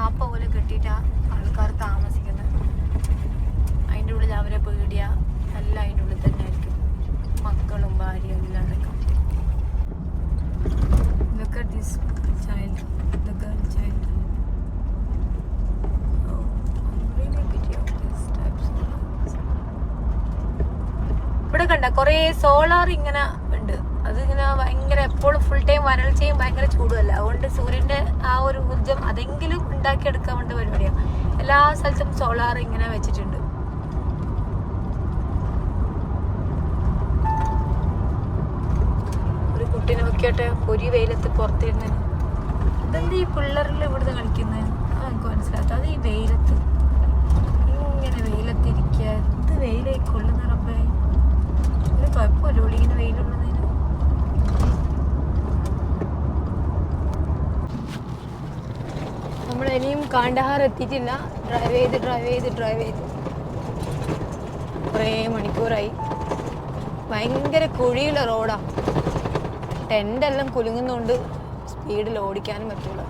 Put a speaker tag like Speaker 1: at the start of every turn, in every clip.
Speaker 1: ടാപ്പ പോലെ കെട്ടിയിട്ടാ ആൾക്കാർ താമസിക്കുന്നത്. അതിൻ്റെ ഉള്ളിൽ അവരെ പേടിയ എല്ലാം അതിൻ്റെ ഉള്ളിൽ തന്നെ ആയിരിക്കും, മക്കളും ഭാര്യയും എല്ലാം അടക്കം. Look at this child, the girl child. Oh, I'm really pity of this type solars. ഇവിടെ കണ്ട കുറേ സോളാർ ഇങ്ങനെ ഉണ്ട്. അതിങ്ങനെ ഭയങ്കര എപ്പോഴും ഫുൾ ടൈം വരൾച്ചയും ഭയങ്കര ചൂടുമല്ല. അതുകൊണ്ട് സൂര്യന്റെ ആ ഒരു ഊർജം അതെങ്കിലും ഉണ്ടാക്കിയെടുക്കാൻ വേണ്ട പരിപാടിയാണ്. എല്ലാ സ്ഥലത്തും സോളാർ ഇങ്ങനെ വെച്ചിട്ടുണ്ട്. കുട്ടീനെ നോക്കിയോട്ടെ, പൊരി വെയിലത്ത് പുറത്തിരുന്ന്. ഇതെന്താ ഈ പിള്ളേരിൽ ഇവിടുന്ന് കളിക്കുന്നത്? എനിക്ക് മനസ്സിലാത്ത അത് ഈ വെയിലത്ത് ഇങ്ങനെ വെയിലത്തിരിക്കുക. എന്ത് വെയിലായി കൊള്ളുന്ന റബ്ബേ. ഒരു കുഴപ്പമില്ല ഇവിടെ ഇങ്ങനെ വെയിലുള്ളതിന്. നമ്മൾ ഇനിയും കാണ്ഡഹാർ എത്തിയിട്ടില്ല. ഡ്രൈവ് ചെയ്ത് കുറേ മണിക്കൂറായി. ഭയങ്കര കുഴിയുള്ള റോഡാ. ടെൻ്റെല്ലാം കുലുങ്ങുന്നതുകൊണ്ട് സ്പീഡിൽ ഓടിക്കാനും പറ്റില്ല.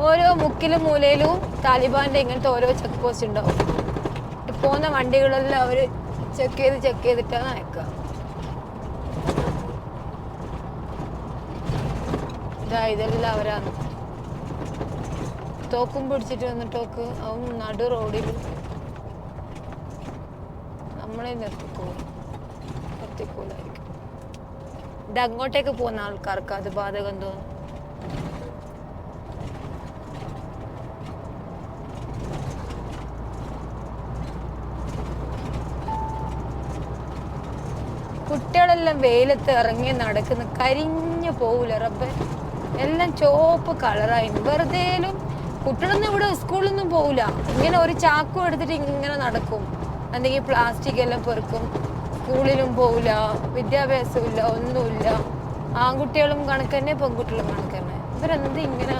Speaker 1: ഓരോ മുക്കിലും മൂലയിലും താലിബാന്റെ ഇങ്ങനത്തെ ഓരോ ചെക്ക് പോസ്റ്റ് ഉണ്ടാവും. പോകുന്ന വണ്ടികളെല്ലാം അവർ ചെക്ക് ചെയ്തിട്ടാണ് അയക്കുക. ഇതെല്ലാം അവരാണ് തോക്കും പിടിച്ചിട്ട് വന്നിട്ടോക്ക്. അവൻ നടു റോഡിൽ നമ്മളെ നിർത്തിക്കൂലായിരിക്കും. ഇത് അങ്ങോട്ടേക്ക് പോകുന്ന ആൾക്കാർക്ക് അത് ബാധകം തോന്നും. കുട്ടികളെല്ലാം വെയിലത്ത് ഇറങ്ങി നടക്കുന്ന കരിഞ്ഞു പോവില്ല റബ്ബെ. എല്ലാം ചുവപ്പ് കളറായി. വെറുതേലും കുട്ടികളൊന്നും ഇവിടെ സ്കൂളിലൊന്നും പോവില്ല. ഇങ്ങനെ ഒരു ചാക്കും എടുത്തിട്ട് ഇങ്ങനെ നടക്കും. എന്തെങ്കിലും പ്ലാസ്റ്റിക് എല്ലാം പെറുക്കും. സ്കൂളിലും പോവില്ല, വിദ്യാഭ്യാസവും ഇല്ല, ഒന്നുമില്ല. ആൺകുട്ടികളും കണക്ക് തന്നെ, പെൺകുട്ടികളും കണക്ക് തന്നെ. ഇവരെന്ത് ഇങ്ങനെ?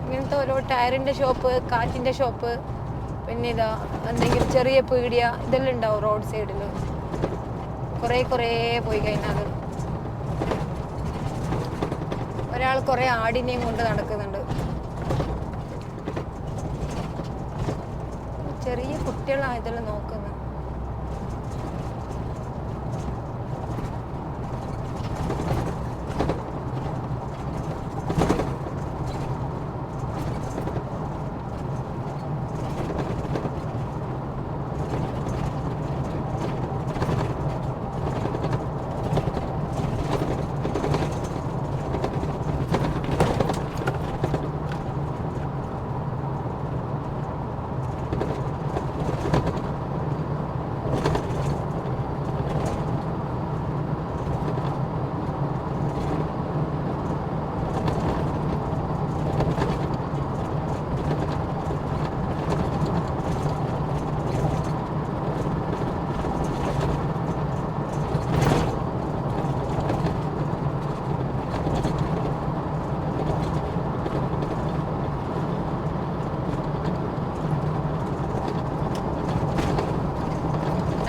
Speaker 1: ഇങ്ങനത്തെ ഓരോ ടയറിന്റെ ഷോപ്പ്, കാറ്റിന്റെ ഷോപ്പ്, പിന്നെ ഇതാ എന്തെങ്കിലും ചെറിയ പീടിയ, ഇതെല്ലാം ഉണ്ടാവും റോഡ് സൈഡിൽ. കുറേ പോയി കഴിഞ്ഞാൽ ഒരാൾ കുറേ ആടിനെയും കൊണ്ട് നടക്കുന്നുണ്ട്. ചെറിയ കുട്ടികളാണ് ഇതെല്ലാം നോക്കുന്നത്.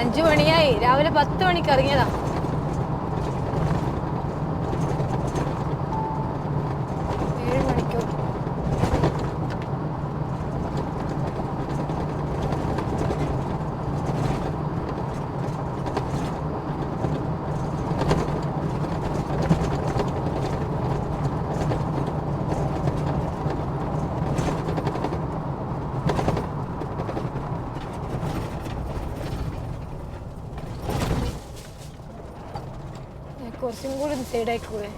Speaker 1: അഞ്ചു മണിയായി. രാവിലെ 10 മണിക്ക് ഇറങ്ങിയതാ. കുറച്ചും കൂടി സൈഡായിക്കൂടെ?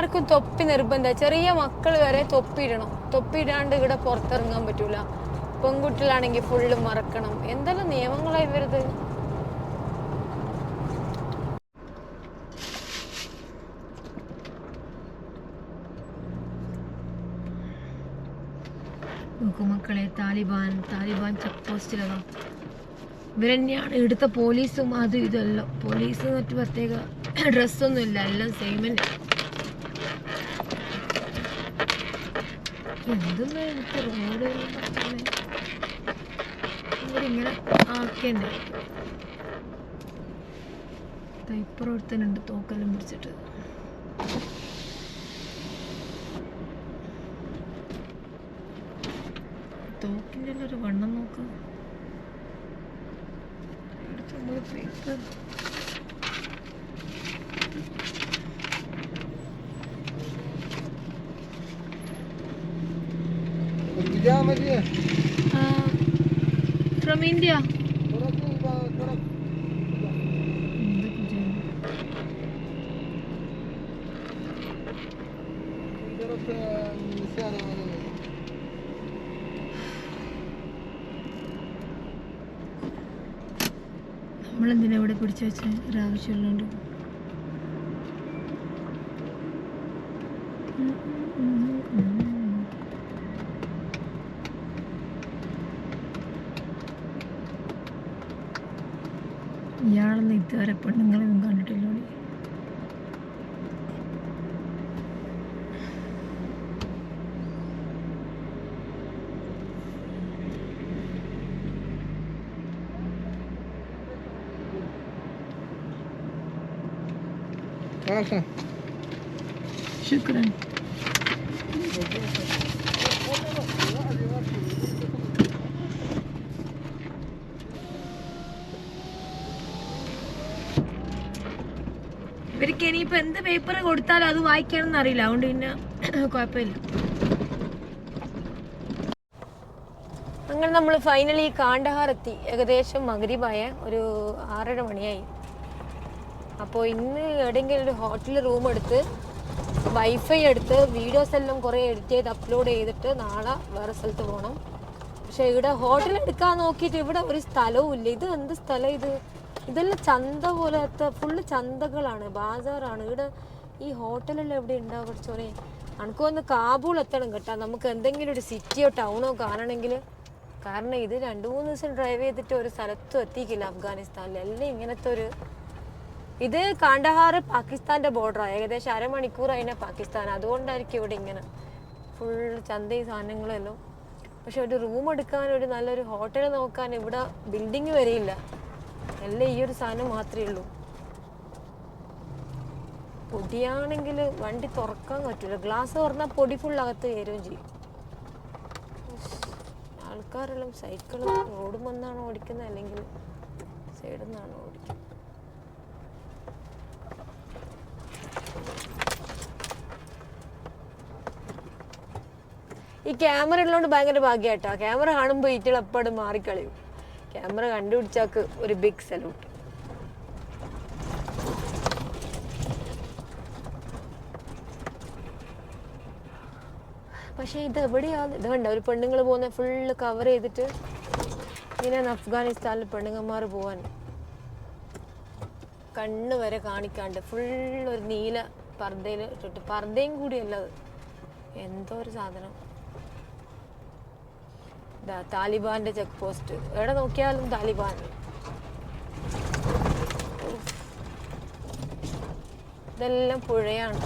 Speaker 1: എല്ലാവർക്കും തൊപ്പി നിർബന്ധം. ചെറിയ മക്കൾ വരെ തൊപ്പിയിടണം. തൊപ്പിയിടാണ്ട് ഇവിടെ പുറത്തിറങ്ങാൻ പറ്റൂല. പെൺകുട്ടികളാണെങ്കിൽ ഫുള്ള് മറക്കണം. എന്തെല്ലാം നിയമങ്ങളായി വരുത്. നോക്കൂ മക്കളെ, താലിബാൻ ചെക്ക് പോസ്റ്റിലതാ ഇവരെന്നെയാണ് ഇവിടുത്തെ പോലീസും. അത് ഇതെല്ലാം പോലീസ് മറ്റു പ്രത്യേക ഡ്രസ്സൊന്നും ഇല്ല, എല്ലാം സെയിം തന്നെ. എന്തൊന്നും എനിക്ക് റോഡ് ഇങ്ങനെ ആക്കിയെന്നെ. ഇപ്പുറത്തനുണ്ട് തോക്കെല്ലാം പിടിച്ചിട്ട്. തോക്കിൻ്റെ എല്ലാം ഒരു വണ്ണം നോക്ക്. Paper from India. നമ്മളെന്തിനാ ഇവിടെ പിടിച്ചു വെച്ച ഒരാവശ്യമുള്ളതുകൊണ്ട്. ഇയാളൊന്നും ഇതുവരെ പെണ്ണുങ്ങളൊന്നും കണ്ടിട്ടില്ല. شكرا. ഇവർക്ക് ഇനിയിപ്പോ എന്ത് പേപ്പർ കൊടുത്താലും അത് വായിക്കാനൊന്നും അറിയില്ല. അതുകൊണ്ട് പിന്നെ കുഴപ്പമില്ല. അങ്ങനെ നമ്മൾ ഫൈനലി കാണ്ഡഹാർ എത്തി. ഏകദേശം മഗ്രിബായ ഒരു 6:30 മണിയായി. അപ്പോൾ ഇന്ന് എവിടെയെങ്കിലും ഒരു ഹോട്ടലിൽ റൂം എടുത്ത് വൈഫൈ എടുത്ത് വീഡിയോസ് എല്ലാം കുറേ എഡിറ്റ് ചെയ്ത് അപ്ലോഡ് ചെയ്തിട്ട് നാളെ വേറെ സ്ഥലത്ത് പോകണം. പക്ഷെ ഇവിടെ ഹോട്ടൽ എടുക്കാൻ നോക്കിയിട്ട് ഇവിടെ ഒരു സ്ഥലവും ഇല്ല. ഇത് എന്ത് സ്ഥലം ഇത്? ഇതെല്ലാം ചന്ത പോലത്തെ ഫുള്ള് ചന്തകളാണ്, ബാസാറാണ്. ഇവിടെ ഈ ഹോട്ടലെല്ലാം എവിടെ ഉണ്ടാവും പഠിച്ചോനെ? എനിക്ക് വന്ന് കാബൂൾ എത്തണം കേട്ടോ, നമുക്ക് എന്തെങ്കിലും ഒരു സിറ്റിയോ ടൗണോ കാണണമെങ്കിൽ. കാരണം ഇത് 2-3 ദിവസം ഡ്രൈവ് ചെയ്തിട്ട് ഒരു സ്ഥലത്തും എത്തിക്കില്ല അഫ്ഗാനിസ്ഥാനിൽ. എല്ലാം ഇങ്ങനത്തെ ഒരു ഇത് കാണ്ഡഹാർ പാകിസ്ഥാൻ്റെ ബോർഡറാണ്. ഏകദേശം അരമണിക്കൂർ അതിനെ പാകിസ്ഥാൻ. അതുകൊണ്ടായിരിക്കും ഇവിടെ ഇങ്ങനെ ഫുൾ ചന്തയും സാധനങ്ങളും എല്ലാം. പക്ഷെ ഒരു റൂം എടുക്കാൻ, ഒരു നല്ലൊരു ഹോട്ടൽ നോക്കാൻ ഇവിടെ ബിൽഡിങ് വരെയില്ല. എല്ലാം ഈ ഒരു സാധനം മാത്രമേ ഉള്ളൂ. പൊടിയാണെങ്കിൽ വണ്ടി തുറക്കാൻ പറ്റില്ല. ഗ്ലാസ് തുറന്നാൽ പൊടി ഫുൾ അകത്ത് കയറുകയും ചെയ്യും. ആൾക്കാരെല്ലാം സൈക്കിൾ റോഡ് വന്നാണോ ഓടിക്കുന്നത് അല്ലെങ്കിൽ സൈഡിൽ നിന്നാണോ ഓടിക്കുന്നത്? ഈ ക്യാമറ ഉള്ളതുകൊണ്ട് ഭയങ്കര ഭാഗ്യമായിട്ടാ. ക്യാമറ കാണുമ്പോൾ ഈറ്റകൾ എപ്പോഴും മാറിക്കളയും. ക്യാമറ കണ്ടുപിടിച്ചാക്ക് ഒരു ബിഗ് സല്യൂട്ട്. പക്ഷെ ഇത് എവിടെയാണ്? ഇത് വേണ്ട ഒരു പെണ്ണുങ്ങൾ പോകുന്ന ഫുള്ള് കവർ ചെയ്തിട്ട് ഇങ്ങനെയാണ് അഫ്ഗാനിസ്ഥാനിൽ പെണ്ണുങ്ങന്മാർ പോവാൻ. കണ്ണ് വരെ കാണിക്കാണ്ട് ഫുള്ളൊരു നീല പർദ്ദയിൽ ഇട്ടിട്ട്, പർദ്ദയും കൂടിയല്ല അത്, എന്തോ ഒരു സാധനം. താലിബാന്റെ ചെക്ക് പോസ്റ്റ്, എവിടെ നോക്കിയാലും താലിബാൻ. ഇതെല്ലാം പുഴയാണ്.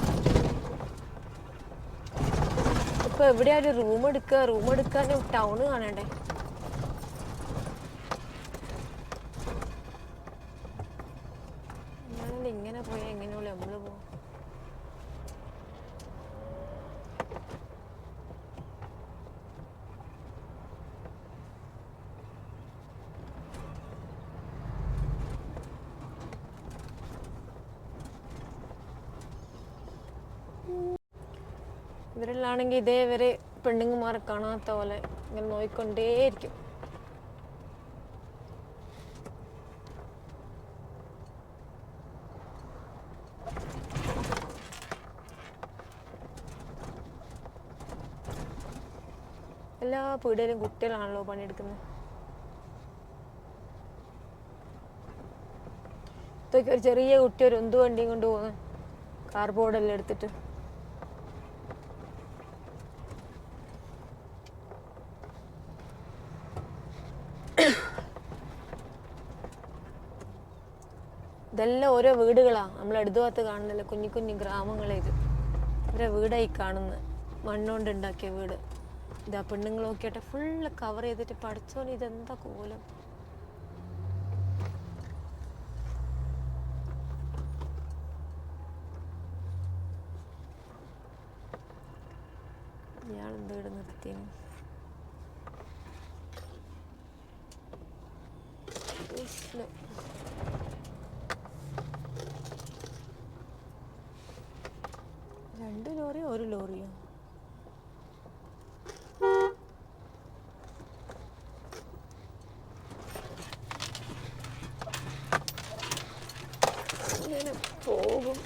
Speaker 1: ഇപ്പൊ എവിടെയാ ഒരു റൂം എടുക്കാൻ ടൗണ് കാണണ്ടേ? ഇങ്ങനെ പോയാൽ എങ്ങനെയുള്ള നമ്മള് പോകും? ഇവരിലാണെങ്കിൽ ഇതേവരെ പെണ്ണുങ്ങന്മാരെ കാണാത്ത പോലെ ഇങ്ങനെ നോയിക്കൊണ്ടേയിരിക്കും. എല്ലാ പീടികയിലും കുട്ടികളാണല്ലോ പണിയെടുക്കുന്നത്. ഇതൊക്കെ ഒരു ചെറിയ കുട്ടി ഒരു എന്ത് വണ്ടിയും കൊണ്ട് പോകുന്നത്, കാർബോർഡെല്ലാം എടുത്തിട്ട്. ഇതെല്ലാം ഓരോ വീടുകളാണ്. നമ്മൾ ഇടതുഭാഗത്ത് കാണുന്നില്ല, കുഞ്ഞു കുഞ്ഞു ഗ്രാമങ്ങളെ ഇത്. ഇവരെ വീടായി കാണുന്നത്, മണ്ണുകൊണ്ട് ഉണ്ടാക്കിയ വീട്. ഇതാ പെണ്ണുങ്ങൾ നോക്കിയാട്ടെ ഫുള്ള് കവർ ചെയ്തിട്ട്. പഠിച്ചോന് ഇതെന്താ കോലം. ഇയാളെന്താ ഇവിടെ നിർത്തിയാണ്? രണ്ട് ലോറിയോ ഒരു ലോറിയോ? ഇങ്ങനെ പോകും.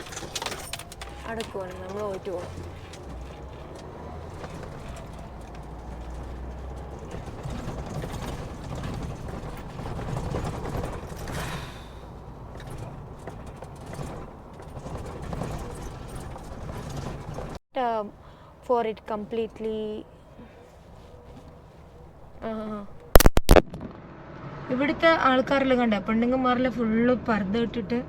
Speaker 1: അടക്കുവാണ്, നമ്മൾ പോയിട്ട് പോകണം. For it completely. ഇവിടുത്തെ ആൾക്കാരെല്ലാം കണ്ട പെണ്ണുങ്ങന്മാരെല്ലാം ഫുള്ള് പർദ്ദ ഇട്ടിട്ട്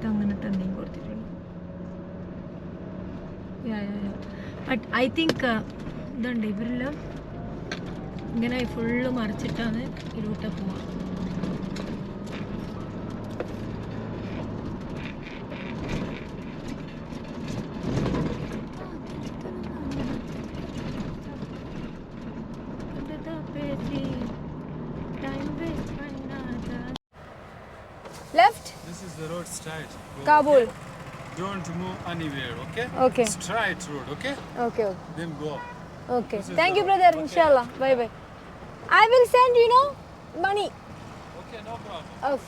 Speaker 1: അങ്ങനെ തന്നെ കൊടുത്തിട്ടുണ്ട്. ബട്ട് ഐ തിങ്ക് ഇതുണ്ട്, ഇവരെല്ലാം ഇങ്ങനെ ഫുള്ള് മറിച്ചിട്ടാണ് ഇരുട്ട പോവാ. Left?
Speaker 2: This is the road straight. Go,
Speaker 1: Kabul.
Speaker 2: okay? Don't move anywhere, okay?
Speaker 1: Okay.
Speaker 2: Straight road, okay?
Speaker 1: Okay.
Speaker 2: Then go.
Speaker 1: Okay. Thank you, brother. Okay. Inshallah. Bye bye. I will send money.
Speaker 2: Okay, no problem.
Speaker 1: Oh.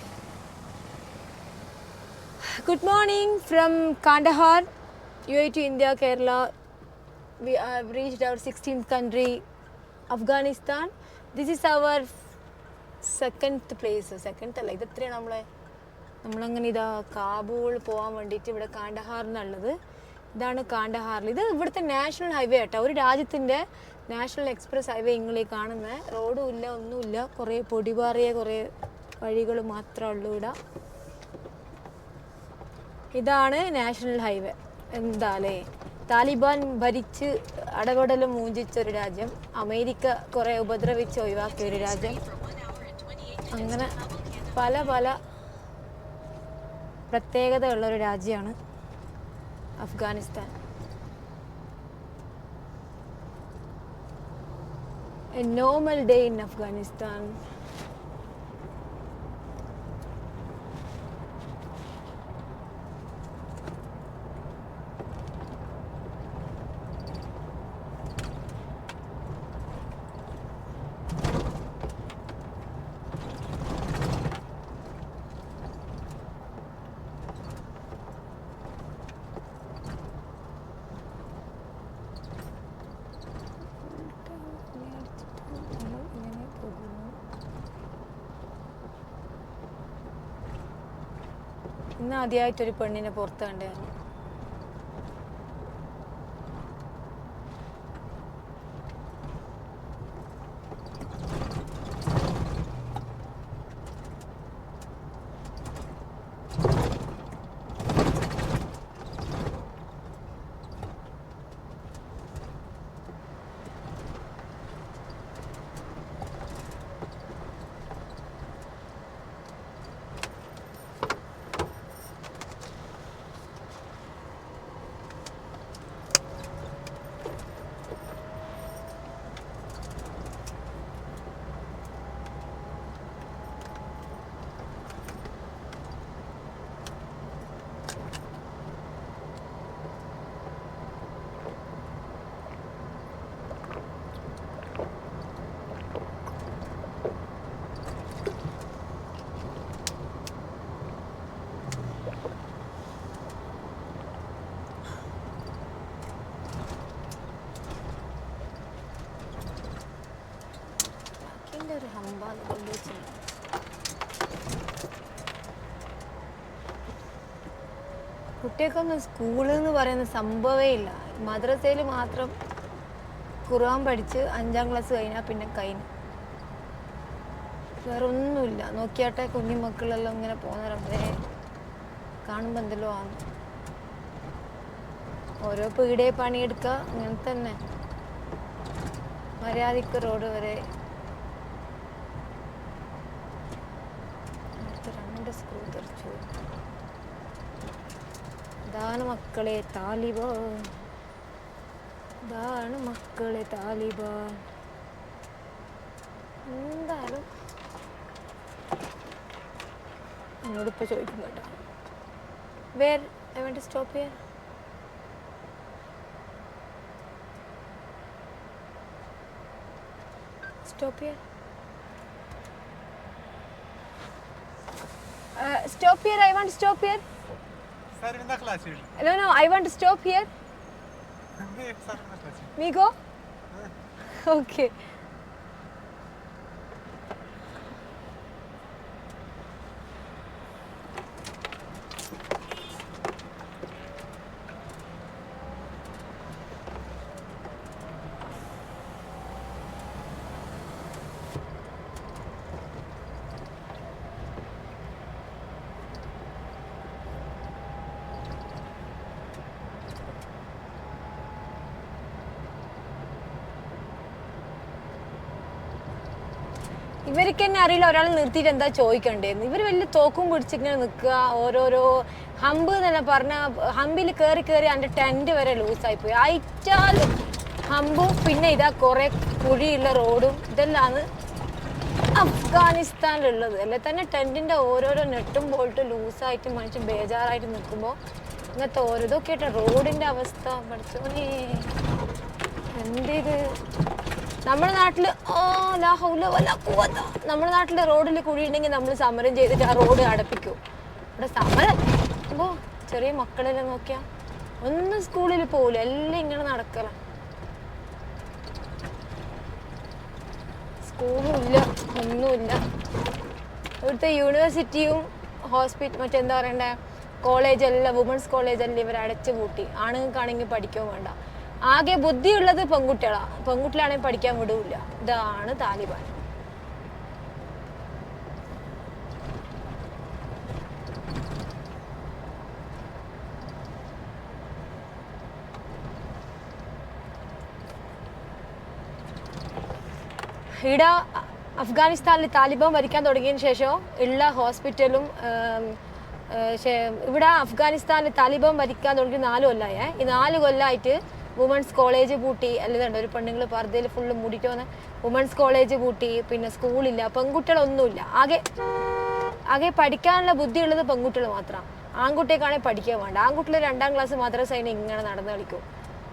Speaker 1: Good morning from Kandahar, UAE to India, Kerala. We have reached our 16th country, Afghanistan. This is our second place. Second അല്ല, ഇത് എത്രയാണ് നമ്മളങ്ങനെ ഇതാ കാബൂൾ പോകാൻ വേണ്ടിയിട്ട് ഇവിടെ കാണ്ടഹാറിനുള്ളത്. ഇതാണ് കാണ്ടഹാറിൽ. ഇത് ഇവിടുത്തെ നാഷണൽ ഹൈവേ ആട്ടോ. ഒരു രാജ്യത്തിൻ്റെ നാഷണൽ എക്സ്പ്രസ് ഹൈവേ ഇങ്ങളീ കാണുന്നത്. റോഡും ഇല്ല, ഒന്നുമില്ല. കുറേ പൊടിപാറിയ കുറേ വഴികൾ മാത്രമേ ഉള്ളൂ ഇവിടെ. ഇതാണ് നാഷണൽ ഹൈവേ. എന്താലേ, താലിബാൻ ഭരിച്ച് അടപടലും മൂഞ്ചിച്ചൊരു രാജ്യം, അമേരിക്ക കുറേ ഉപദ്രവിച്ച് ഒഴിവാക്കിയ ഒരു രാജ്യം, അങ്ങനെ പല പല പ്രത്യേകതയുള്ളൊരു രാജ്യമാണ് Afghanistan. A normal day in Afghanistan. ഇന്ന് ആദ്യമായിട്ടൊരു പെണ്ണിനെ പുറത്ത് കണ്ടായിരുന്നു. നല്ലൊരു ഹമ്പാന്ന് കൊണ്ടുവച്ചു. കുട്ടികൾക്കൊന്നും സ്കൂളിൽ എന്ന് പറയുന്ന സംഭവമേ ഇല്ല. മദ്രസയിൽ മാത്രം ഖുർആൻ പഠിച്ച് 5ാം ക്ലാസ് കഴിഞ്ഞാൽ പിന്നെ കഴിഞ്ഞു. വേറെ ഒന്നുമില്ല. നോക്കിയാട്ടെ കുഞ്ഞു മക്കളെല്ലാം ഇങ്ങനെ പോകുന്നവരെ കാണുമ്പോൾ എന്തെല്ലോ ആണ്. ഓരോ പീടിയെ പണിയെടുക്കുക, അങ്ങനെ തന്നെ. മര്യാദയ്ക്ക് റോഡ് വരെ. അടുത്ത 2 സ്ക്രൂ തെറിച്ചു. ഇതാണ് മക്കളെ താലിബാൻ, ഇതാണ് മക്കളെ താലിബാൻ. എന്തായാലും എന്നോടിപ്പോൾ ചോദിക്കും കേട്ടോ, where I want to stop here. Stop here. Stop here. I want to stop here.
Speaker 2: Sir, in the class.
Speaker 1: No, I want to stop here. Me go? Okay. ഇവർക്ക് തന്നെ അറിയില്ല ഒരാൾ നിർത്തിയിട്ട് എന്താ ചോദിക്കണ്ടേന്ന്. ഇവർ വലിയ തോക്കും പിടിച്ചിങ്ങനെ നിൽക്കുക. ഓരോരോ ഹമ്പ് തന്നെ പറഞ്ഞ ഹമ്പിൽ കയറി എൻ്റെ ടെൻറ്റ് വരെ ലൂസായിപ്പോയി. അയച്ചാലും ഹമ്പും പിന്നെ ഇതാ കുറേ കുഴിയുള്ള റോഡും ഇതെല്ലാമാണ് അഫ്ഗാനിസ്ഥാനിലുള്ളത്. അല്ലെ തന്നെ ടെൻറ്റിൻ്റെ ഓരോരോ നെട്ടും ബോൾട്ടും ലൂസായിട്ട് മനുഷ്യൻ ബേജാറായിട്ട് നിൽക്കുമ്പോൾ ഇങ്ങനത്തെ ഓരോ ഇതൊക്കെ ആയിട്ട് റോഡിൻ്റെ അവസ്ഥ പഠിച്ചോനെ എന്തിത്. നമ്മുടെ നാട്ടിൽ നമ്മുടെ നാട്ടിൽ റോഡിൽ കുഴിയുണ്ടെങ്കിൽ നമ്മൾ സമരം ചെയ്തിട്ട് ആ റോഡ് അടപ്പിക്കും. ഇവിടെ സമരം അപ്പോൾ ചെറിയ മക്കളെല്ലാം നോക്കിയാൽ ഒന്നും സ്കൂളിൽ പോകില്ല, എല്ലാം ഇങ്ങനെ നടക്കല. സ്കൂളും ഇല്ല, ഒന്നുമില്ല. ഇവിടുത്തെ യൂണിവേഴ്സിറ്റിയും മറ്റെന്താ പറയണ്ടേ കോളേജെല്ലാം, വുമൻസ് കോളേജെല്ലാം ഇവർ അടച്ചു പൂട്ടി. ആണുങ്ങൾക്കാണെങ്കിൽ പഠിക്കാൻ വേണ്ട. ആകെ ബുദ്ധിയുള്ളത് പെൺകുട്ടികളാണ്. പെൺകുട്ടികളാണെങ്കിൽ പഠിക്കാൻ വിടൂല്ല. ഇതാണ് താലിബാൻ. ഇവിടെ അഫ്ഗാനിസ്ഥാനിൽ താലിബാൻ ഭരിക്കാൻ തുടങ്ങിയതിന് ശേഷം ഉള്ള ഹോസ്പിറ്റലും ഇവിടെ അഫ്ഗാനിസ്ഥാനിൽ താലിബാൻ ഭരിക്കാൻ തുടങ്ങി 4 കൊല്ലമായി. ഈ 4 കൊല്ലമായിട്ട് വുമൻസ് കോളേജ് പൂട്ടി. അല്ലതുണ്ട് ഒരു പെണ്ണുങ്ങൾ പർദ്ദയിൽ ഫുള്ള് മൂടിയിട്ട് വന്ന് വുമൻസ് കോളേജ് പൂട്ടി. പിന്നെ സ്കൂളില്ല, പെൺകുട്ടികളൊന്നുമില്ല. ആകെ പഠിക്കാനുള്ള ബുദ്ധിയുള്ളത് പെൺകുട്ടികൾ മാത്രമാണ്. ആൺകുട്ടിയൊക്കെയാണെങ്കിൽ പഠിക്കാൻ വേണ്ട. ആൺകുട്ടികൾ 2ാം ക്ലാസ് മദ്രസ അതിന് ഇങ്ങനെ നടന്ന് കളിക്കും.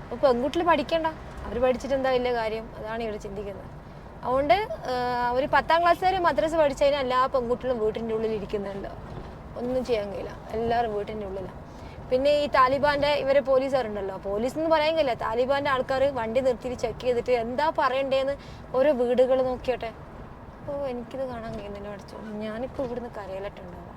Speaker 1: അപ്പോൾ പെൺകുട്ടികൾ പഠിക്കണ്ട, അവർ പഠിച്ചിട്ട് എന്താ വലിയ കാര്യം? അതാണ് ഇവർ ചിന്തിക്കുന്നത്. അതുകൊണ്ട് ഒരു 10ാം ക്ലാസ് വരെ മദ്രസ പഠിച്ചു കഴിഞ്ഞാൽ എല്ലാ പെൺകുട്ടികളും വീട്ടിൻ്റെ ഉള്ളിൽ ഇരിക്കുന്നുണ്ട്. ഒന്നും ചെയ്യാൻ കഴിയില്ല, എല്ലാവരും വീട്ടിൻ്റെ ഉള്ളിലാണ്. പിന്നെ ഈ താലിബാൻ്റെ ഇവരെ പോലീസുകാരുണ്ടല്ലോ, പോലീസ് എന്ന് പറയാൻ കഴിയില്ല, താലിബാൻ്റെ ആൾക്കാർ വണ്ടി നിർത്തിയിട്ട് ചെക്ക് ചെയ്തിട്ട് എന്താ പറയണ്ടേന്ന് ഓരോ വീടുകൾ നോക്കിയോട്ടെ. ഓ എനിക്കിത് കാണാൻ കഴിയുന്നില്ല പഠിച്ചോ. ഞാനിപ്പോൾ ഇവിടുന്ന് കരയിലിട്ടുണ്ടാവാം.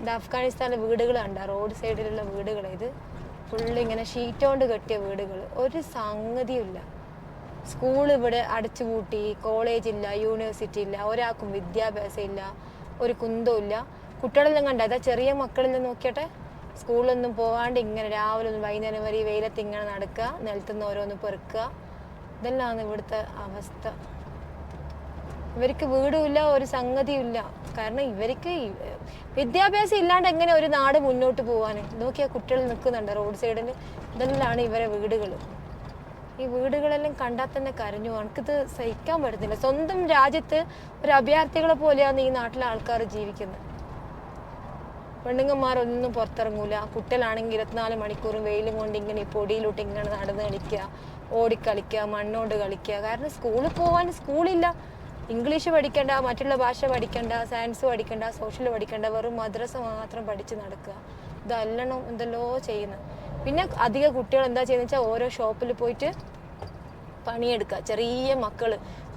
Speaker 1: ഇത് അഫ്ഗാനിസ്ഥാനിലെ വീടുകൾ കണ്ട, റോഡ് സൈഡിലുള്ള വീടുകൾ. ഇത് ഫുള്ള് ഇങ്ങനെ ഷീറ്റ് കൊണ്ട് കെട്ടിയ വീടുകൾ. ഒരു സംഗതിയും ഇല്ല. സ്കൂൾ ഇവിടെ അടച്ചുപൂട്ടി, കോളേജില്ല, യൂണിവേഴ്സിറ്റി ഇല്ല, ഒരാൾക്കും വിദ്യാഭ്യാസം ഇല്ല, ഒരു കുന്തവും ഇല്ല. കുട്ടികളെല്ലാം കണ്ട അതാ ചെറിയ മക്കളെല്ലാം നോക്കിയട്ടെ, സ്കൂളിലൊന്നും പോകാണ്ട് ഇങ്ങനെ രാവിലെ ഒന്ന് വൈകുന്നേരം വരെ വെയിലത്ത് ഇങ്ങനെ നടക്കുക, നിലത്തുനിന്ന് ഓരോന്ന് പെറുക്കുക. ഇതെല്ലാമാണ് ഇവിടുത്തെ അവസ്ഥ. ഇവർക്ക് വീടുമില്ല, ഒരു സംഗതിയും ഇല്ല. കാരണം ഇവർക്ക് വിദ്യാഭ്യാസം ഇല്ലാണ്ട് എങ്ങനെ ഒരു നാട് മുന്നോട്ട് പോകാൻ? നോക്കിയാൽ കുട്ടികൾ നിൽക്കുന്നുണ്ട് റോഡ് സൈഡിൽ. ഇതെല്ലാം ഇവരെ വീടുകൾ. ഈ വീടുകളെല്ലാം കണ്ടാൽ തന്നെ കരഞ്ഞു. എനിക്കിത് സഹിക്കാൻ പറ്റുന്നില്ല. സ്വന്തം രാജ്യത്ത് ഒരു അഭയാർത്ഥികളെ പോലെയാണ് ഈ നാട്ടിലെ ആൾക്കാർ ജീവിക്കുന്നത്. പെണ്ണുങ്ങന്മാരൊന്നും പുറത്തിറങ്ങൂല. കുട്ടികളാണെങ്കിൽ 24 മണിക്കൂറും വെയിലും കൊണ്ട് ഇങ്ങനെ ഈ പൊടിയിലോട്ട് ഇങ്ങനെ നടന്ന് കളിക്കുക, ഓടിക്കളിക്കുക, മണ്ണോണ്ട് കളിക്കുക. കാരണം സ്കൂളിൽ പോകാൻ സ്കൂളില്ല. ഇംഗ്ലീഷ് പഠിക്കണ്ട, മറ്റുള്ള ഭാഷ പഠിക്കണ്ട, സയൻസ് പഠിക്കണ്ട, സോഷ്യൽ പഠിക്കണ്ട, വെറും മദ്രസ മാത്രം പഠിച്ച് നടക്കുക. ഇതല്ലണം എന്തെല്ലോ ചെയ്യുന്നത്. പിന്നെ അധിക കുട്ടികൾ എന്താ ചെയ്യുന്നത് വെച്ചാൽ ഓരോ ഷോപ്പിൽ പോയിട്ട് പണിയെടുക്കുക. ചെറിയ മക്കൾ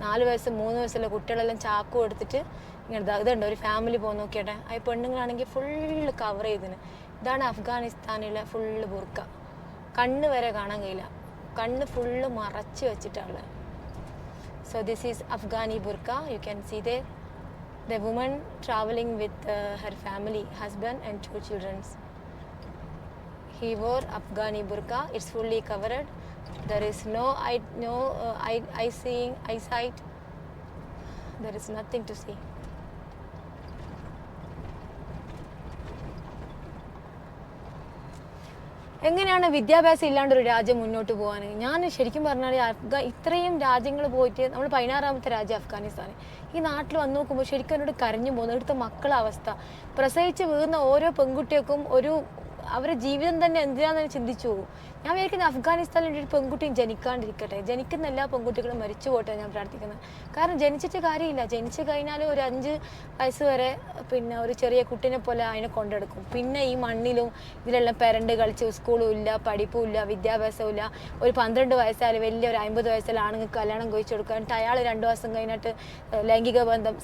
Speaker 1: 4 വയസ്സ് 3 വയസ്സുള്ള കുട്ടികളെല്ലാം ചാക്കും എടുത്തിട്ട് ഇങ്ങനെ ഇതുണ്ട് ഒരു ഫാമിലി പോകുന്ന നോക്കിയാട്ടെ. ആ പെണ്ണുങ്ങളാണെങ്കിൽ ഫുള്ള് കവർ ചെയ്തിന്. ഇതാണ് അഫ്ഗാനിസ്ഥാനിലെ ഫുള്ള് ബുർക്ക. കണ്ണ് വരെ കാണാൻ കഴിയില്ല, കണ്ണ് ഫുള്ള് മറച്ച് വെച്ചിട്ടാണ്. So this is Afghani burqa. You can see there the woman traveling with her family, husband and 2 children. He wore Afghani burqa. It's fully covered. There is no eyesight. There is nothing to see. എങ്ങനെയാണ് വിദ്യാഭ്യാസം ഇല്ലാണ്ട് ഒരു രാജ്യം മുന്നോട്ട് പോകാൻ? ഞാൻ ശരിക്കും പറഞ്ഞാൽ ഇത്രയും രാജ്യങ്ങൾ പോയിട്ട് നമ്മൾ 16ാമത്തെ രാജ്യം അഫ്ഗാനിസ്ഥാൻ. ഈ നാട്ടിൽ വന്ന് നോക്കുമ്പോൾ ശരിക്കും എന്നോട് കരഞ്ഞു പോകുന്നു. ഇവിടുത്തെ മക്കളെ അവസ്ഥ, പ്രസവിച്ച് വീഴുന്ന ഓരോ പെൺകുട്ടികൾക്കും അവരുടെ ജീവിതം തന്നെ എന്തിനാണെന്ന് ചിന്തിച്ചു പോകും. ഞാൻ വിചാരിക്കുന്നത് അഫ്ഗാനിസ്ഥാനിൽ ഒരു പെൺകുട്ടിയും ജനിക്കാണ്ടിരിക്കട്ടെ, ജനിക്കുന്ന എല്ലാ പെൺകുട്ടികളും മരിച്ചു പോട്ടെ ഞാൻ പ്രാർത്ഥിക്കുന്നത്. കാരണം ജനിച്ചിട്ട് കാര്യമില്ല. ജനിച്ചു കഴിഞ്ഞാൽ ഒരു 5 വയസ്സ് വരെ പിന്നെ ഒരു ചെറിയ കുട്ടീനെ പോലെ അതിനെ കൊണ്ടെടുക്കും. പിന്നെ ഈ മണ്ണിലും ഇതിലെല്ലാം പെരണ്ട് കളിച്ച് സ്കൂളും ഇല്ല, പഠിപ്പും ഇല്ല, വിദ്യാഭ്യാസവും ഇല്ല. ഒരു 12 വയസ്സായാലും വലിയ ഒരു 50 വയസ്സുള്ള ആണുങ്ങൾക്ക് കല്യാണം കഴിച്ചു കൊടുക്കുക. എന്നിട്ട് അയാൾ 2 ദിവസം കഴിഞ്ഞിട്ട് ലൈംഗിക ബന്ധം,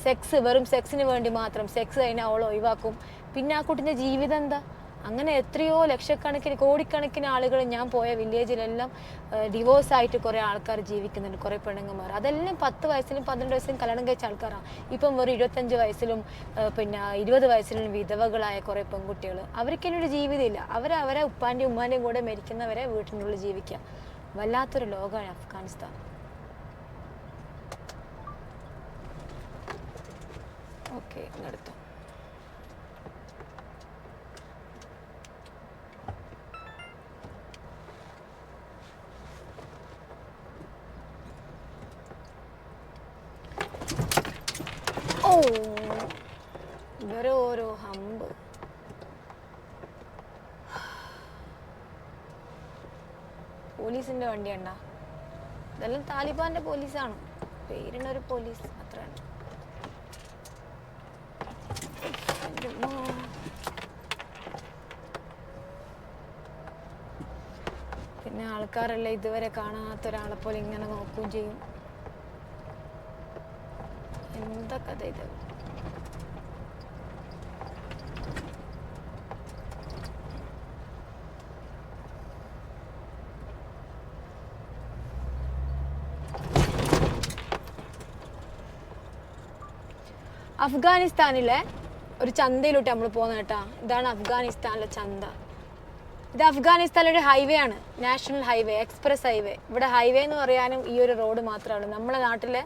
Speaker 1: വെറും സെക്സിന് വേണ്ടി മാത്രം, സെക്സ് കഴിഞ്ഞാൽ അവൾ ഒഴിവാക്കും. പിന്നെ ആ കുട്ടീൻ്റെ ജീവിതം എന്താ? അങ്ങനെ എത്രയോ ലക്ഷക്കണക്കിന് കോടിക്കണക്കിന് ആളുകൾ ഞാൻ പോയ വില്ലേജിലെല്ലാം ഡിവോഴ്സ് ആയിട്ട് കുറേ ആൾക്കാർ ജീവിക്കുന്നുണ്ട്, കുറേ പെണ്ണുങ്ങന്മാർ. അതെല്ലാം 10 വയസ്സിലും 12 വയസ്സിലും കല്യാണം കഴിച്ച ആൾക്കാരാണ്. ഇപ്പം വെറും 25 വയസ്സിലും പിന്നെ 20 വയസ്സിലും വിധവകളായ കുറേ പെൺകുട്ടികൾ. അവർക്കൊരു ജീവിതമില്ല. അവരെ ഉപ്പാൻ്റെയും ഉമ്മാൻ്റെയും കൂടെ മരിക്കുന്നവരെ വീട്ടിനുള്ളിൽ ജീവിക്കുക. വല്ലാത്തൊരു ലോകമാണ് അഫ്ഗാനിസ്ഥാൻ. ഓക്കെ, ഇങ്ങടുത്തു. ഇവരെ ഓരോ ഹമ്പ്. പോലീസിന്റെ വണ്ടി ഉണ്ട? ഇതെല്ലാം താലിബാന്റെ പോലീസാണ്, പേരിനൊരു പോലീസ് അത്രയാണ്. പിന്നെ ആൾക്കാരെല്ലാം ഇതുവരെ കാണാത്ത ഒരാളെ പോലെ ഇങ്ങനെ നോക്കുകയും ചെയ്യും. എന്താ കഥ ഇത്? അഫ്ഗാനിസ്ഥാനിലെ ഒരു ചന്തയിലോട്ട് നമ്മൾ പോകുന്നത് കേട്ടാ. ഇതാണ് അഫ്ഗാനിസ്ഥാനിലെ ചന്ത. ഇത് അഫ്ഗാനിസ്ഥാനിലെ ഹൈവേ ആണ്, നാഷണൽ ഹൈവേ, എക്സ്പ്രസ് ഹൈവേ. ഇവിടെ ഹൈവേ എന്ന് പറയാനും ഈ ഒരു റോഡ് മാത്രമാണ്. നമ്മുടെ നാട്ടിലെ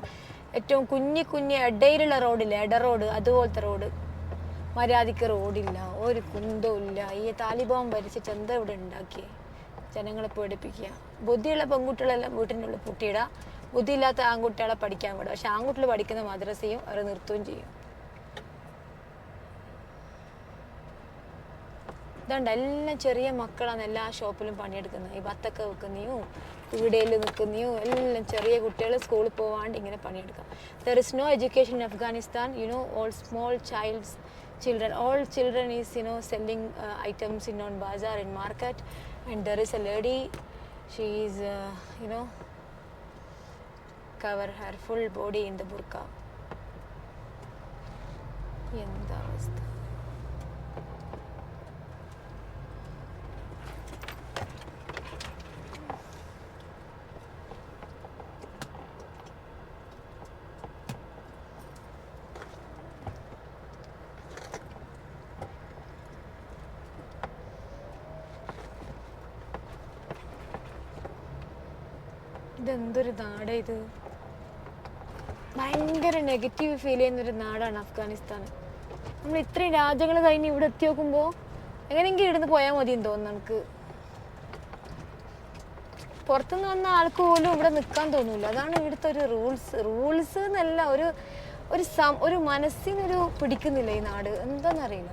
Speaker 1: ഏറ്റവും കുഞ്ഞി ഇടയിലുള്ള റോഡില്ല, ഇട റോഡ്, അതുപോലത്തെ റോഡ്. മര്യാദയ്ക്ക് റോഡില്ല, ഒരു കുന്തവും ഇല്ല. ഈ താലിബാൻ ഭരിച്ച ചന്ത ഇവിടെ ഉണ്ടാക്കി ജനങ്ങളെ പേടിപ്പിക്കുക. ബുദ്ധിയുള്ള പെൺകുട്ടികളെല്ലാം വീട്ടിൻ്റെ ഉള്ളിൽ പൂട്ടിയിടുക, ബുദ്ധിയില്ലാത്ത ആൺകുട്ടികളെ പഠിക്കാൻ വിടുക. പക്ഷെ ആൺകുട്ടികൾ പഠിക്കുന്ന മദ്രസയും അവർ നിർത്തുകയും ചെയ്യും. ഇതുണ്ട്, എല്ലാം ചെറിയ മക്കളാണ് എല്ലാ ഷോപ്പിലും പണിയെടുക്കുന്നത്. ഈ ബത്തൊക്കെ വെക്കുന്നയോ പീടികയിൽ നിൽക്കുന്നയോ എല്ലാം ചെറിയ കുട്ടികൾ സ്കൂളിൽ പോവാണ്ട് ഇങ്ങനെ പണിയെടുക്കാം. There is no education in Afghanistan. All small children, all children is selling items on bazaar and market. And there is a lady, she is cover her full body in the burqa. എന്താ അവസ്ഥ? ഇതെന്തൊരു നാടാ ഇത്? ഭയങ്കര negative feel ചെയ്യുന്നൊരു നാടാണ് അഫ്ഗാനിസ്ഥാൻ. നമ്മൾ ഇത്രയും രാജ്യങ്ങൾ കഴിഞ്ഞ് ഇവിടെ എത്തി നോക്കുമ്പോൾ എങ്ങനെയെങ്കിലും ഇവിടുന്ന് പോയാൽ മതിയെന്ന് തോന്നുന്നു നമുക്ക്. പുറത്തുനിന്ന് വന്ന ആൾക്ക് പോലും ഇവിടെ നിൽക്കാൻ തോന്നില്ല. അതാണ് ഇവിടുത്തെ ഒരു റൂൾസ് എന്നല്ല, ഒരു മനസ്സിനൊരു പിടിക്കുന്നില്ല ഈ നാട്, എന്താണെന്നറിയില്ല.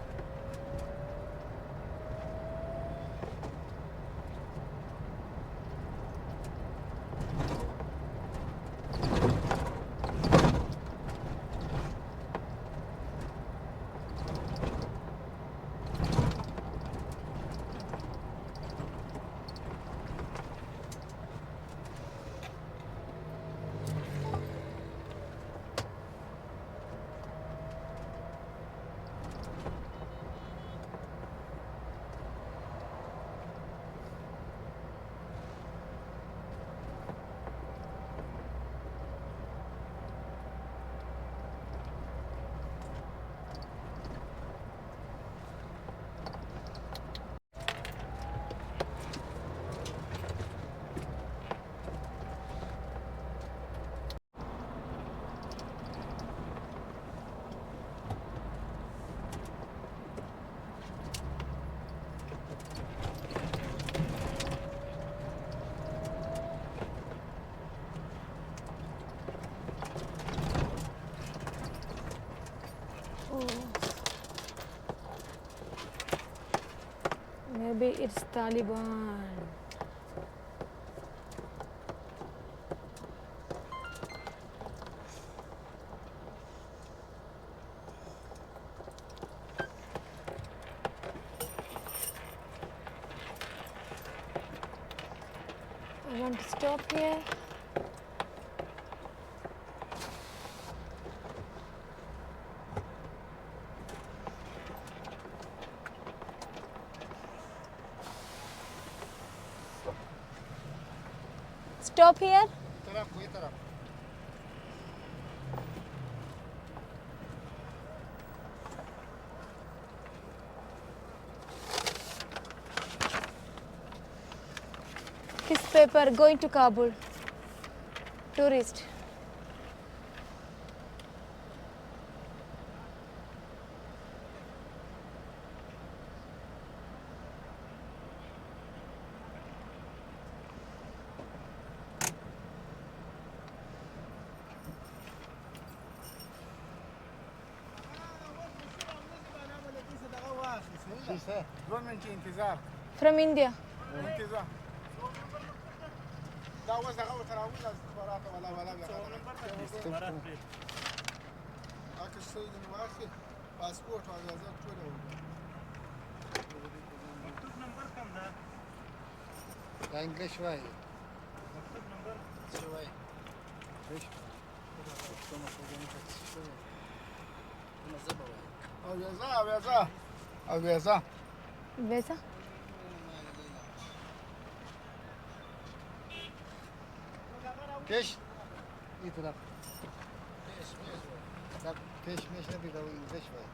Speaker 1: it's Taliban. I want to stop here. Stop here. This paper going to Kabul. Tourist.
Speaker 3: وين من جي انتظار
Speaker 1: From India.
Speaker 3: انتظار لا وزع غوت تراويل استخبارات ولا هاك السيد المؤخر باسبورت وهذا كله
Speaker 2: مكتوب نمبر كم ده؟
Speaker 3: لا انجلش شوي
Speaker 2: مكتوب نمبر
Speaker 3: شوي ايش او يزا
Speaker 1: Visa?
Speaker 3: كيش يطلع لا كيش مش نبي لو انجلش شوي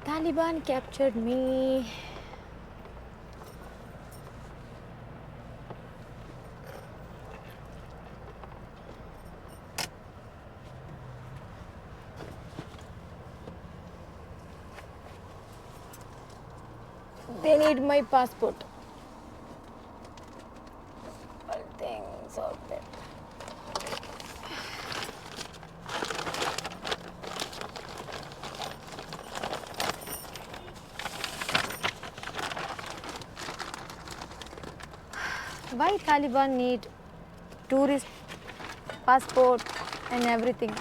Speaker 1: Taliban captured me. They need my passport. All things out there. Why Taliban need tourist passport and everything?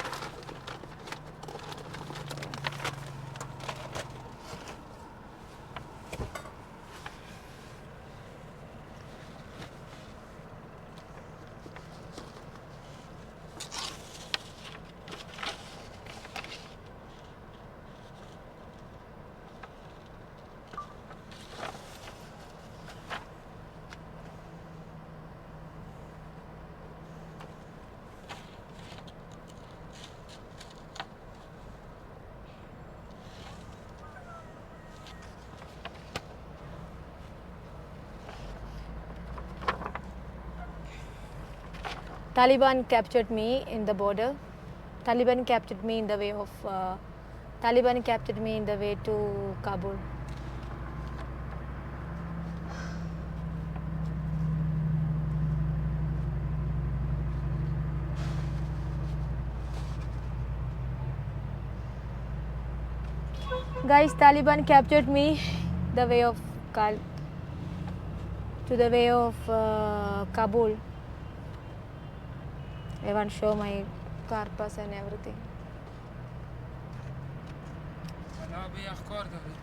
Speaker 1: Taliban captured me in the border. Taliban captured me in the way of. Taliban captured me in the way to Kabul. Guys, Taliban captured me the way of to the way of Kabul. I want to show my car pass and everything.
Speaker 4: انا ابي افكار داري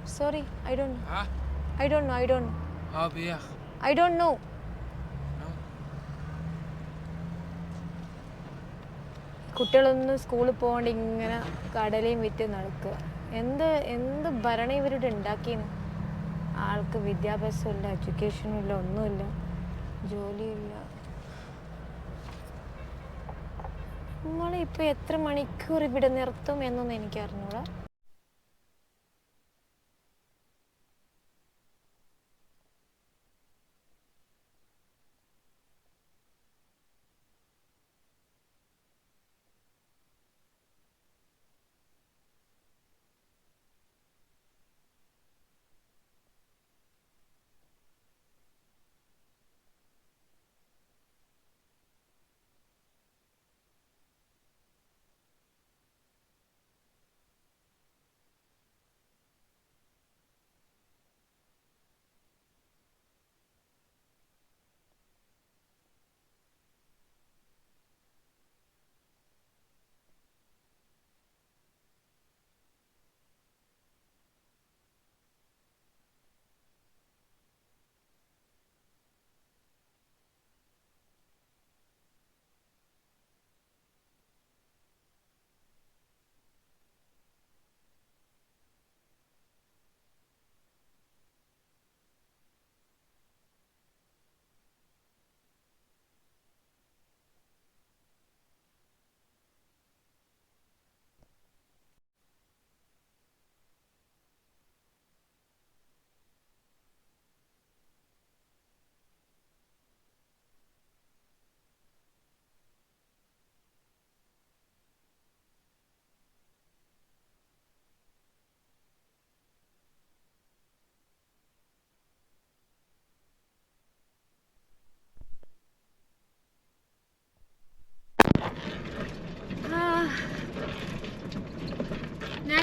Speaker 1: Sorry, I don't know.
Speaker 4: ها
Speaker 1: I don't know. I don't know.
Speaker 4: ابي اخ
Speaker 1: I don't know. കുട്ടികളൊന്നും സ്കൂളിൽ പോകാണ്ട് ഇങ്ങനെ കടലയും വിറ്റ് നടക്കുക. എന്ത് ഭരണം ഇവരുടെ ഉണ്ടാക്കിയെന്ന്. ആൾക്ക് വിദ്യാഭ്യാസമില്ല, എഡ്യൂക്കേഷനും ഇല്ല, ഒന്നുമില്ല, ജോലിയില്ല. നമ്മളിപ്പോൾ എത്ര മണിക്കൂർ ഇവിടെ നിർത്തും എന്നൊന്നും എനിക്ക് അറിഞ്ഞൂടാ.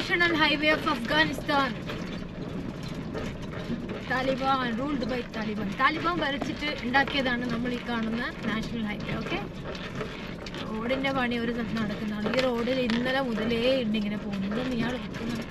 Speaker 1: national highway of Afghanistan. Taliban ruled by Taliban വരച്ചിട്ട് ഉണ്ടാക്കിയതാണ് നമ്മൾ ഈ കാണുന്ന നാഷണൽ ഹൈവേ. ഓക്കെ, റോഡിന്റെ പണി ഒരു സ്ഥലത്ത് നടക്കുന്നതാണ്. ഈ റോഡിൽ ഇന്നലെ മുതലേ ഉണ്ട് ഇങ്ങനെ പോകുന്നത്. ഇയാൾ വെക്കുന്നത്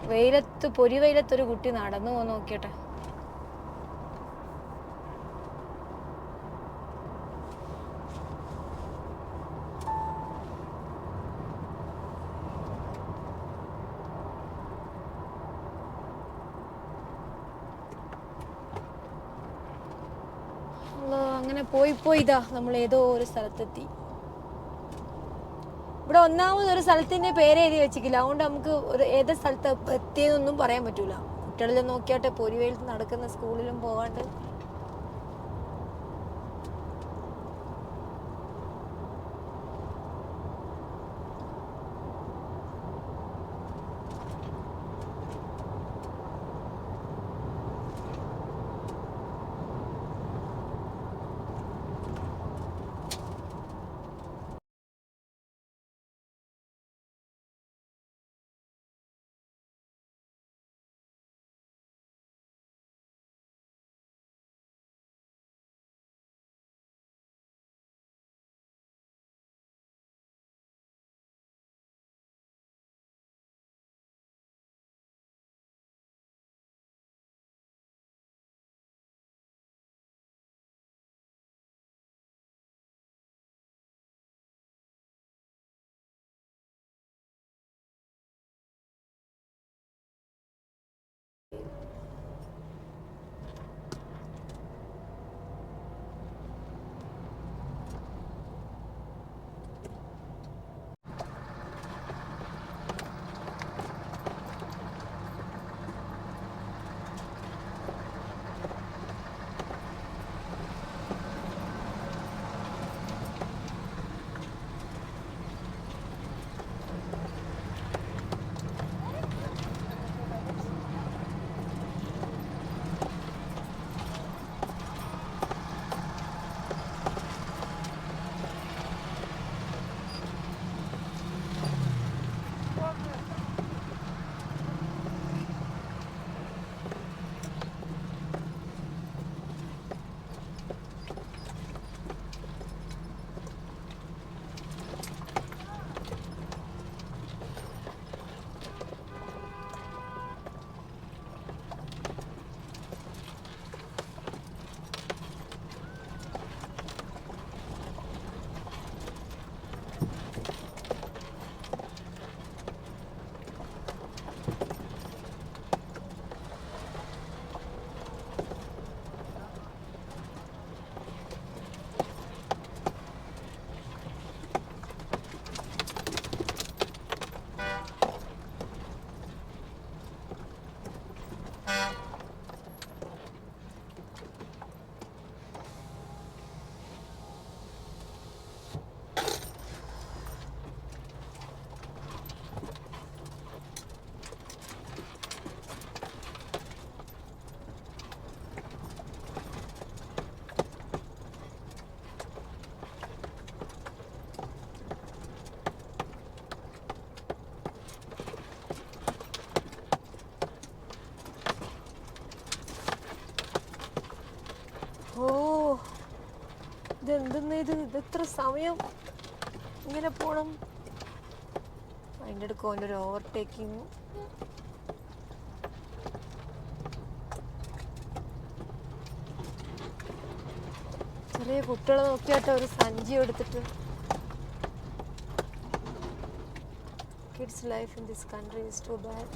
Speaker 1: വെയിലത്ത് പൊരി വെയിലത്തൊരു കുട്ടി നടന്നു പോകാൻ നോക്കിയട്ടെ. അങ്ങനെ പോയി ഇതാ നമ്മൾ ഏതോ ഒരു സ്ഥലത്തെത്തി. ഇവിടെ ഒന്നാമതൊരു സ്ഥലത്തിന്റെ പേര് എഴുതി വെച്ചിട്ടില്ല, അതുകൊണ്ട് നമുക്ക് ഒരു ഏത് സ്ഥലത്ത് എത്തിയെന്നൊന്നും പറയാൻ പറ്റൂല. കുട്ടികളെല്ലാം നോക്കിയാട്ടെ പൊരിവെയിലത്ത് നടക്കുന്ന സ്കൂളിലും പോകാണ്ട്. ഇതെന്തെന്ന് ഇതെത്ര സമയം ഇങ്ങനെ പോണം? അതിൻ്റെ അടുക്ക് അവൻ്റെ ഒരു ഓവർടേക്കിങ്. ചെറിയ കുട്ടികളെ നോക്കിയാട്ടെ ഒരു സഞ്ചി എടുത്തിട്ട്. Kids' life in this country is too bad.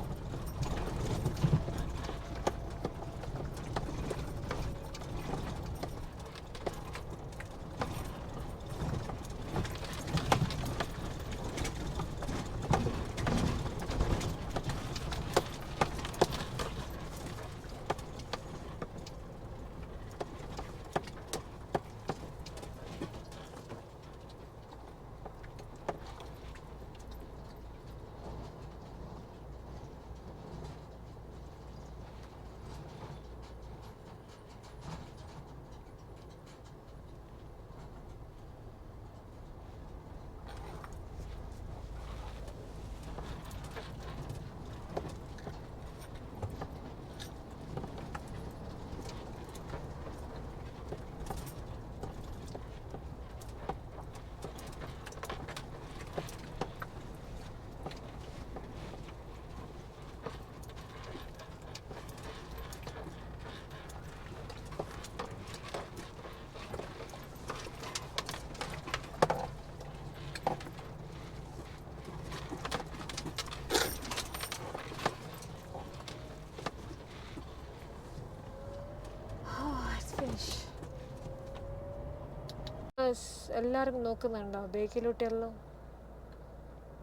Speaker 1: എല്ലാരും നോക്കുന്നുണ്ടോ ബേക്കിലോട്ടെല്ലാം?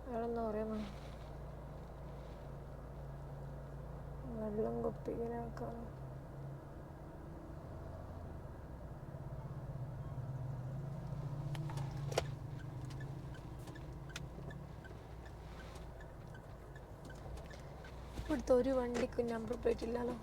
Speaker 1: വേണമെന്നാ പറയുന്നത്. വെള്ളം കുപ്പി ഇങ്ങനെ വെക്കാം. ഇവിടുത്തെ ഒരു വണ്ടിക്കും നമ്പർ പ്ലേറ്റ് ഇല്ലല്ലോ.